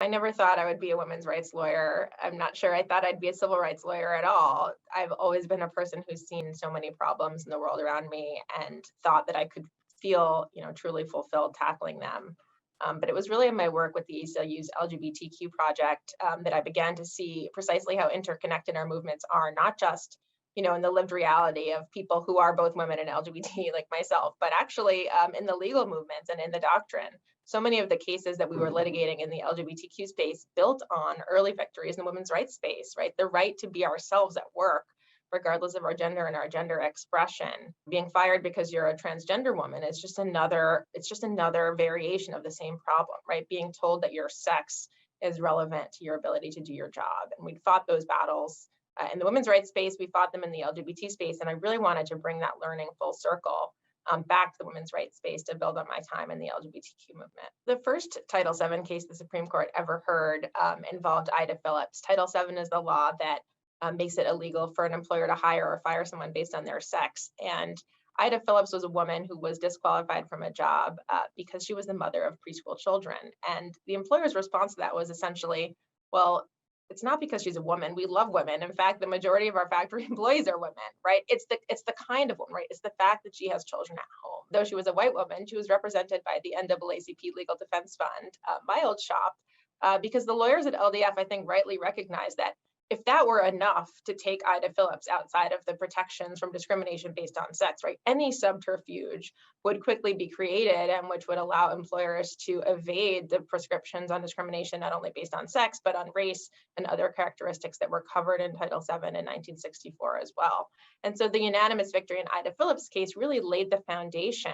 I never thought I would be a women's rights lawyer. I'm not sure I thought I'd be a civil rights lawyer at all. I've always been a person who's seen so many problems in the world around me and thought that I could feel, truly fulfilled tackling them. But it was really in my work with the ACLU's LGBTQ project that I began to see precisely how interconnected our movements are, not just, in the lived reality of people who are both women and LGBT like myself, but actually in the legal movements and in the doctrine. So many of the cases that we were litigating in the LGBTQ space built on early victories in the women's rights space, right? The right to be ourselves at work, regardless of our gender and our gender expression. Being fired because you're a transgender woman is just another variation of the same problem, right? Being told that your sex is relevant to your ability to do your job. And we fought those battles in the women's rights space, we fought them in the LGBT space, and I really wanted to bring that learning full circle back to the women's rights space to build on my time in the LGBTQ movement. The first Title VII case the Supreme Court ever heard involved Ida Phillips. Title VII is the law that makes it illegal for an employer to hire or fire someone based on their sex. And Ida Phillips was a woman who was disqualified from a job because she was the mother of preschool children. And the employer's response to that was essentially, well, it's not because she's a woman. We love women. In fact, the majority of our factory employees are women, right? It's the kind of woman, right? It's the fact that she has children at home. Though she was a white woman, she was represented by the NAACP Legal Defense Fund, my old shop, because the lawyers at LDF, I think, rightly recognize that if that were enough to take Ida Phillips outside of the protections from discrimination based on sex, right, any subterfuge would quickly be created and which would allow employers to evade the prescriptions on discrimination, not only based on sex, but on race and other characteristics that were covered in Title VII in 1964 as well. And so the unanimous victory in Ida Phillips' case really laid the foundation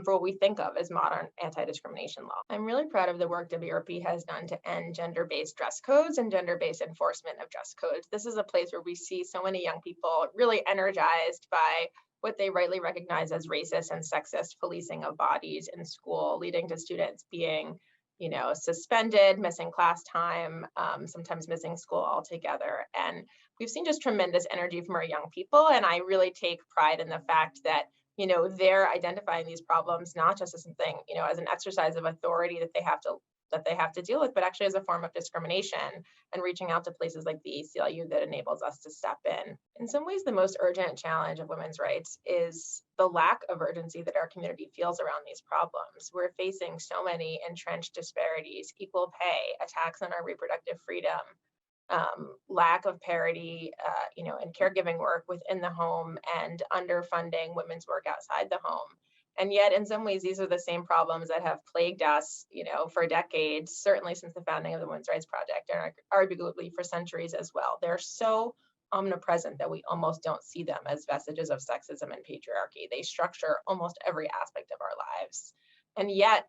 for what we think of as modern anti-discrimination law. I'm really proud of the work WRP has done to end gender-based dress codes and gender-based enforcement of dress codes. This is a place where we see so many young people really energized by what they rightly recognize as racist and sexist policing of bodies in school, leading to students being, suspended, missing class time, sometimes missing school altogether. And we've seen just tremendous energy from our young people. And I really take pride in the fact that they're identifying these problems not just as something, as an exercise of authority that they have to deal with, but actually as a form of discrimination and reaching out to places like the ACLU that enables us to step in. In some ways, the most urgent challenge of women's rights is the lack of urgency that our community feels around these problems. We're facing so many entrenched disparities, equal pay, attacks on our reproductive freedom, lack of parity, in caregiving work within the home, and underfunding women's work outside the home. And yet, in some ways, these are the same problems that have plagued us, for decades, certainly since the founding of the Women's Rights Project, and arguably for centuries as well. They're so omnipresent that we almost don't see them as vestiges of sexism and patriarchy. They structure almost every aspect of our lives. And yet,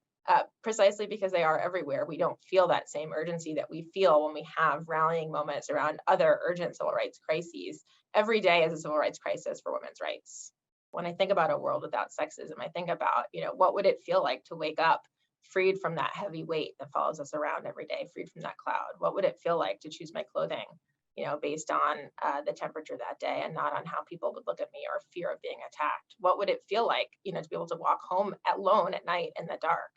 precisely because they are everywhere, we don't feel that same urgency that we feel when we have rallying moments around other urgent civil rights crises. Every day is a civil rights crisis for women's rights. When I think about a world without sexism, I think about, what would it feel like to wake up freed from that heavy weight that follows us around every day, freed from that cloud? What would it feel like to choose my clothing, based on the temperature that day and not on how people would look at me or fear of being attacked? What would it feel like, to be able to walk home alone at night in the dark?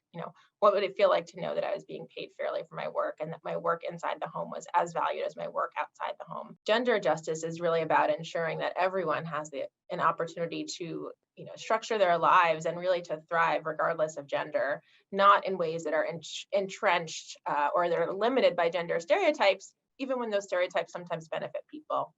What would it feel like to know that I was being paid fairly for my work and that my work inside the home was as valued as my work outside the home? Gender justice is really about ensuring that everyone has an opportunity to, structure their lives and really to thrive regardless of gender, not in ways that are entrenched or they're limited by gender stereotypes, even when those stereotypes sometimes benefit people.